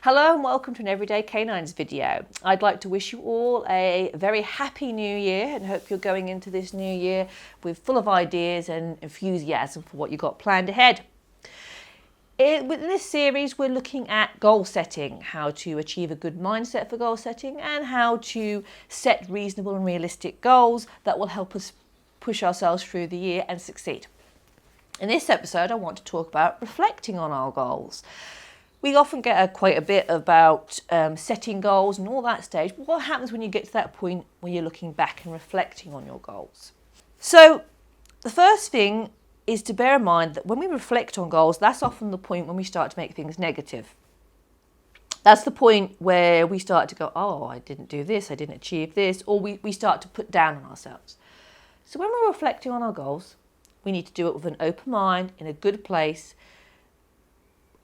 Hello and welcome to an Everyday Canines video. I'd like to wish you all a very happy new year and hope you're going into this new year with full of ideas and enthusiasm for what you've got planned ahead. Within this series, we're looking at goal setting, how to achieve a good mindset for goal setting and how to set reasonable and realistic goals that will help us push ourselves through the year and succeed. In this episode, I want to talk about reflecting on our goals. We often get quite a bit about setting goals and all that stage, but what happens when you get to that point where you're looking back and reflecting on your goals? So the first thing is to bear in mind that when we reflect on goals, that's often the point when we start to make things negative. That's the point where we start to go, oh, I didn't do this, I didn't achieve this, or we start to put down on ourselves. So when we're reflecting on our goals, we need to do it with an open mind, in a good place,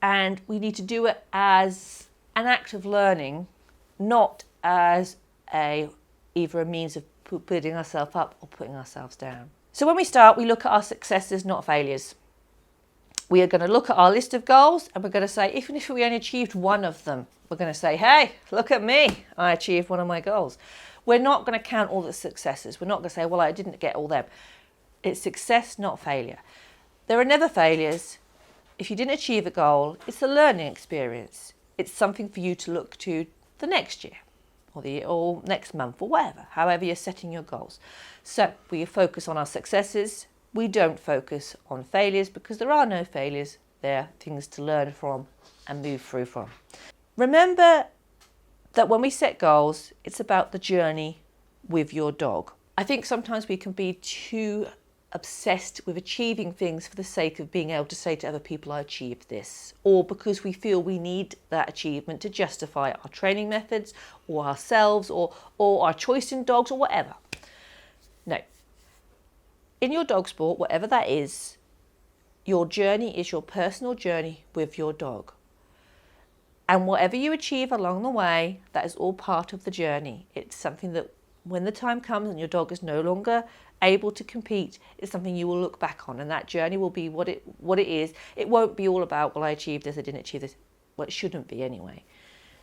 and we need to do it as an act of learning, not as either a means of building ourselves up or putting ourselves down. So when we start, we look at our successes, not failures. We are going to look at our list of goals and we're going to say, even if we only achieved one of them, we're going to say, hey, look at me, I achieved one of my goals. We're not going to count all the successes. We're not going to say, well, I didn't get all them. It's success, not failure. There are never failures. If you didn't achieve a goal, it's a learning experience. It's something for you to look to the next year or next month or whatever, however you're setting your goals. So we focus on our successes. We don't focus on failures because there are no failures. There are things to learn from and move through from. Remember that when we set goals, it's about the journey with your dog. I think sometimes we can be too obsessed with achieving things for the sake of being able to say to other people, I achieved this, or because we feel we need that achievement to justify our training methods or ourselves or our choice in dogs or whatever. No. In your dog sport, whatever that is, your journey is your personal journey with your dog. And whatever you achieve along the way, that is all part of the journey. It's something that when the time comes and your dog is no longer able to compete, it's something you will look back on, and that journey will be what it is. It won't be all about, well, I achieved this, I didn't achieve this. Well, it shouldn't be anyway.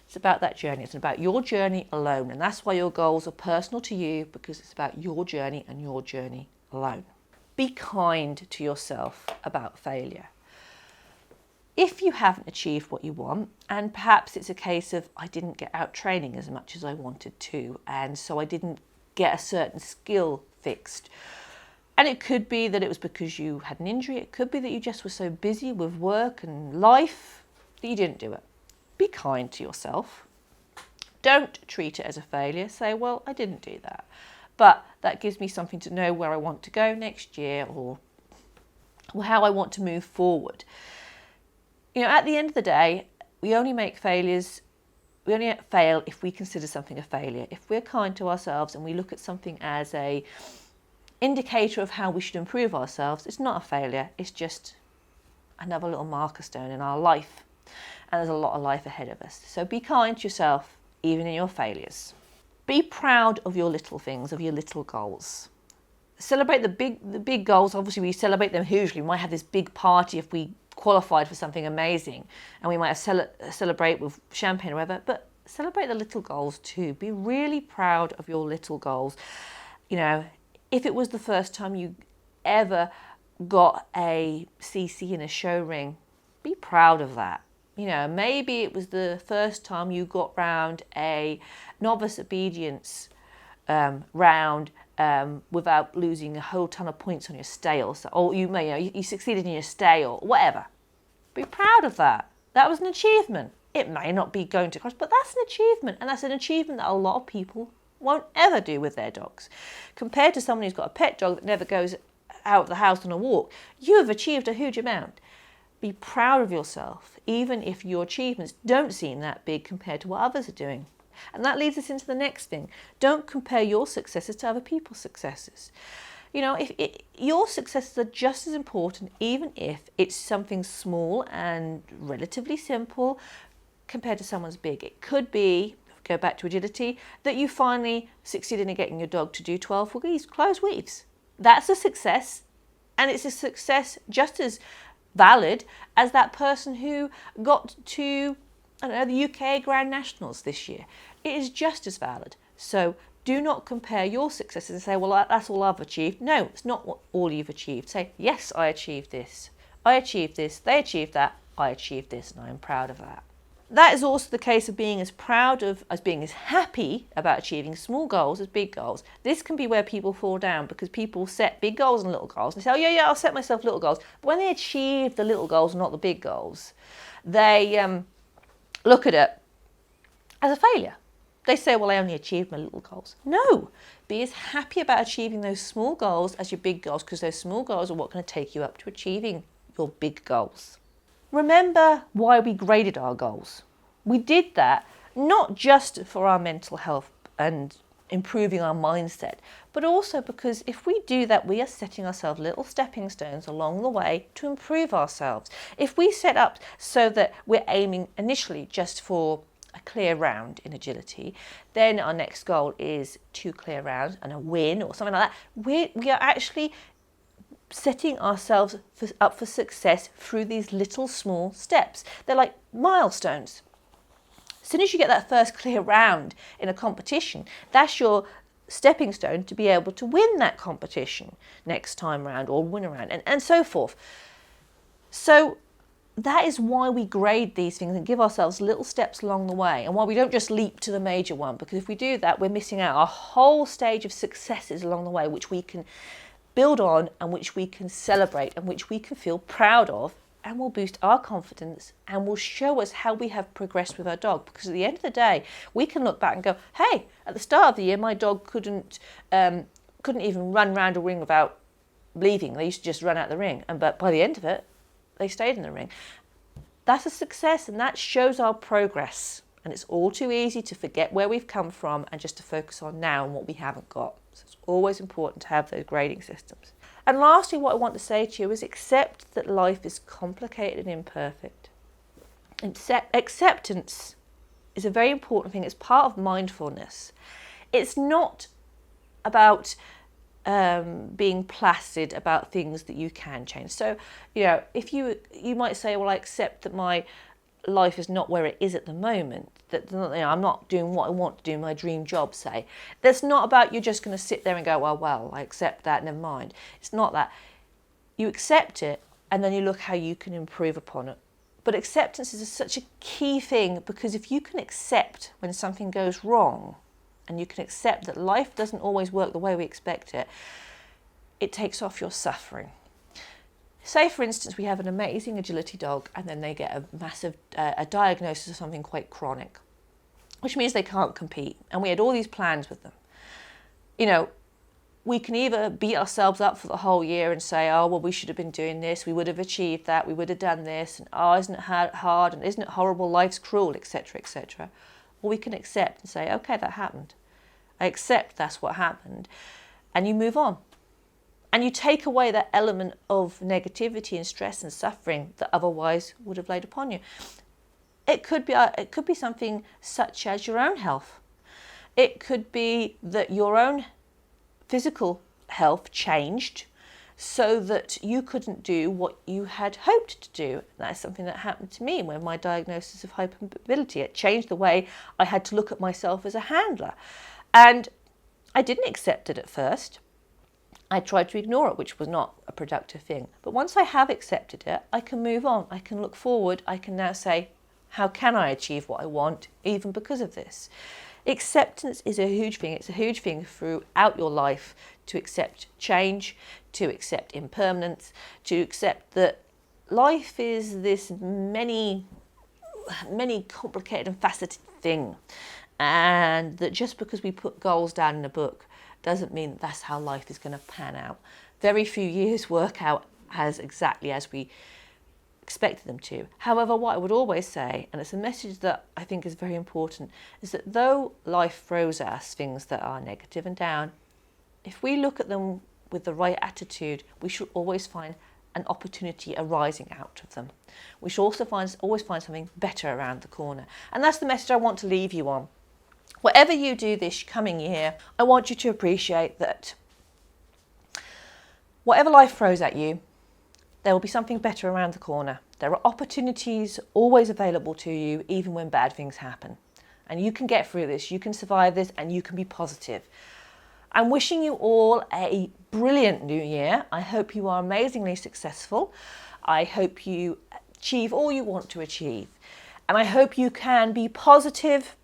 It's about that journey. It's about your journey alone, and that's why your goals are personal to you, because it's about your journey and your journey alone. Be kind to yourself about failure. If you haven't achieved what you want, and perhaps it's a case of I didn't get out training as much as I wanted to, and so I didn't get a certain skill fixed. And it could be that it was because you had an injury. It could be that you just were so busy with work and life that you didn't do it. Be kind to yourself. Don't treat it as a failure. Say, well, I didn't do that, but that gives me something to know where I want to go next year or how I want to move forward. You know, at the end of the day, we only make failures. We only fail if we consider something a failure. If we're kind to ourselves and we look at something as a indicator of how we should improve ourselves, it's not a failure. It's just another little marker stone in our life. And there's a lot of life ahead of us. So be kind to yourself, even in your failures. Be proud of your little things, of your little goals. Celebrate the big goals. Obviously, we celebrate them hugely. We might have this big party if we qualified for something amazing, and we might have celebrate with champagne or whatever, but celebrate the little goals too. Be really proud of your little goals. You know, if it was the first time you ever got a CC in a show ring, be proud of that. You know, maybe it was the first time you got round a novice obedience round without losing a whole ton of points on your stay, or you succeeded in your stay or whatever. Be proud of that. That was an achievement. It may not be going to cross, but that's an achievement, and that's an achievement that a lot of people won't ever do with their dogs. Compared to someone who's got a pet dog that never goes out of the house on a walk, you have achieved a huge amount. Be proud of yourself, even if your achievements don't seem that big compared to what others are doing. And that leads us into the next thing. Don't compare your successes to other people's successes. You know, your successes are just as important, even if it's something small and relatively simple compared to someone's big. It could be, go back to agility, that you finally succeeded in getting your dog to do 12 closed weaves. That's a success, and it's a success just as valid as that person who got to I don't know, the UK Grand Nationals this year. It is just as valid. So do not compare your successes and say, well, that's all I've achieved. No, it's not all you've achieved. Say, yes, I achieved this. I achieved this. They achieved that. I achieved this, and I am proud of that. That is also the case of being as proud of, as being as happy about achieving small goals as big goals. This can be where people fall down because people set big goals and little goals. They say, oh yeah, I'll set myself little goals. But when they achieve the little goals, not the big goals, they look at it as a failure. They say, well, I only achieved my little goals. No, be as happy about achieving those small goals as your big goals, because those small goals are what going to take you up to achieving your big goals. Remember why we graded our goals. We did that not just for our mental health and improving our mindset, but also because if we do that, we are setting ourselves little stepping stones along the way to improve ourselves. If we set up so that we're aiming initially just for a clear round in agility, then our next goal is 2 clear rounds and a win or something like that. We are actually setting ourselves up for success through these little small steps. They're like milestones. As soon as you get that first clear round in a competition, that's your stepping stone to be able to win that competition next time round or win a round and so forth. So that is why we grade these things and give ourselves little steps along the way, and why we don't just leap to the major one, because if we do that, we're missing out a whole stage of successes along the way which we can build on and which we can celebrate and which we can feel proud of, and will boost our confidence and will show us how we have progressed with our dog. Because at the end of the day, we can look back and go, hey, at the start of the year my dog couldn't even run round a ring without leaving. They used to just run out the ring, but by the end of it they stayed in the ring. That's a success, and that shows our progress. And it's all too easy to forget where we've come from and just to focus on now and what we haven't got. So it's always important to have those grading systems. And lastly, what I want to say to you is accept that life is complicated and imperfect. Acceptance is a very important thing. It's part of mindfulness. It's not about being placid about things that you can change. So, if you might say, well, I accept that my life is not where it is at the moment, that I'm not doing what I want to do, my dream job, say. That's not about you just going to sit there and go, well, I accept that, never mind. It's not that. You accept it and then you look how you can improve upon it. But acceptance is such a key thing, because if you can accept when something goes wrong, and you can accept that life doesn't always work the way we expect it, it takes off your suffering. Say, for instance, we have an amazing agility dog and then they get a massive a diagnosis of something quite chronic, which means they can't compete. And we had all these plans with them. We can either beat ourselves up for the whole year and say, oh, well, we should have been doing this, we would have achieved that, we would have done this, and oh, isn't it hard, and isn't it horrible, life's cruel, etc., etc. Or we can accept and say, okay, that happened. I accept that's what happened. And you move on. And you take away that element of negativity and stress and suffering that otherwise would have laid upon you. It could be something such as your own health. It could be that your own physical health changed so that you couldn't do what you had hoped to do. That's something that happened to me when my diagnosis of hypermobility. It changed the way I had to look at myself as a handler. And I didn't accept it at first. I tried to ignore it, which was not a productive thing. But once I have accepted it, I can move on. I can look forward. I can now say, how can I achieve what I want, even because of this? Acceptance is a huge thing. It's a huge thing throughout your life, to accept change, to accept impermanence, to accept that life is this many complicated and faceted thing. And that just because we put goals down in a book doesn't mean that's how life is going to pan out. Very few years work out as exactly as we expected them to. However, what I would always say, and it's a message that I think is very important, is that though life throws at us things that are negative and down, if we look at them with the right attitude, we should always find an opportunity arising out of them. We should also always find something better around the corner. And that's the message I want to leave you on. Whatever you do this coming year, I want you to appreciate that whatever life throws at you, there will be something better around the corner. There are opportunities always available to you, even when bad things happen. And you can get through this, you can survive this, and you can be positive. I'm wishing you all a brilliant new year. I hope you are amazingly successful. I hope you achieve all you want to achieve. And I hope you can be positive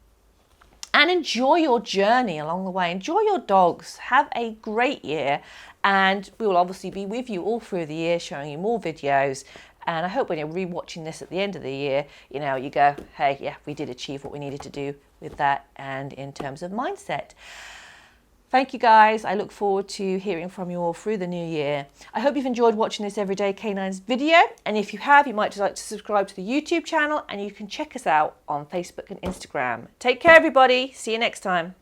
and enjoy your journey along the way. Enjoy your dogs. Have a great year. And we will obviously be with you all through the year, showing you more videos. And I hope when you're rewatching this at the end of the year, you go, hey, yeah, we did achieve what we needed to do with that and in terms of mindset. Thank you guys. I look forward to hearing from you all through the new year. I hope you've enjoyed watching this Everyday Canines video. And if you have, you might just like to subscribe to the YouTube channel, and you can check us out on Facebook and Instagram. Take care, everybody. See you next time.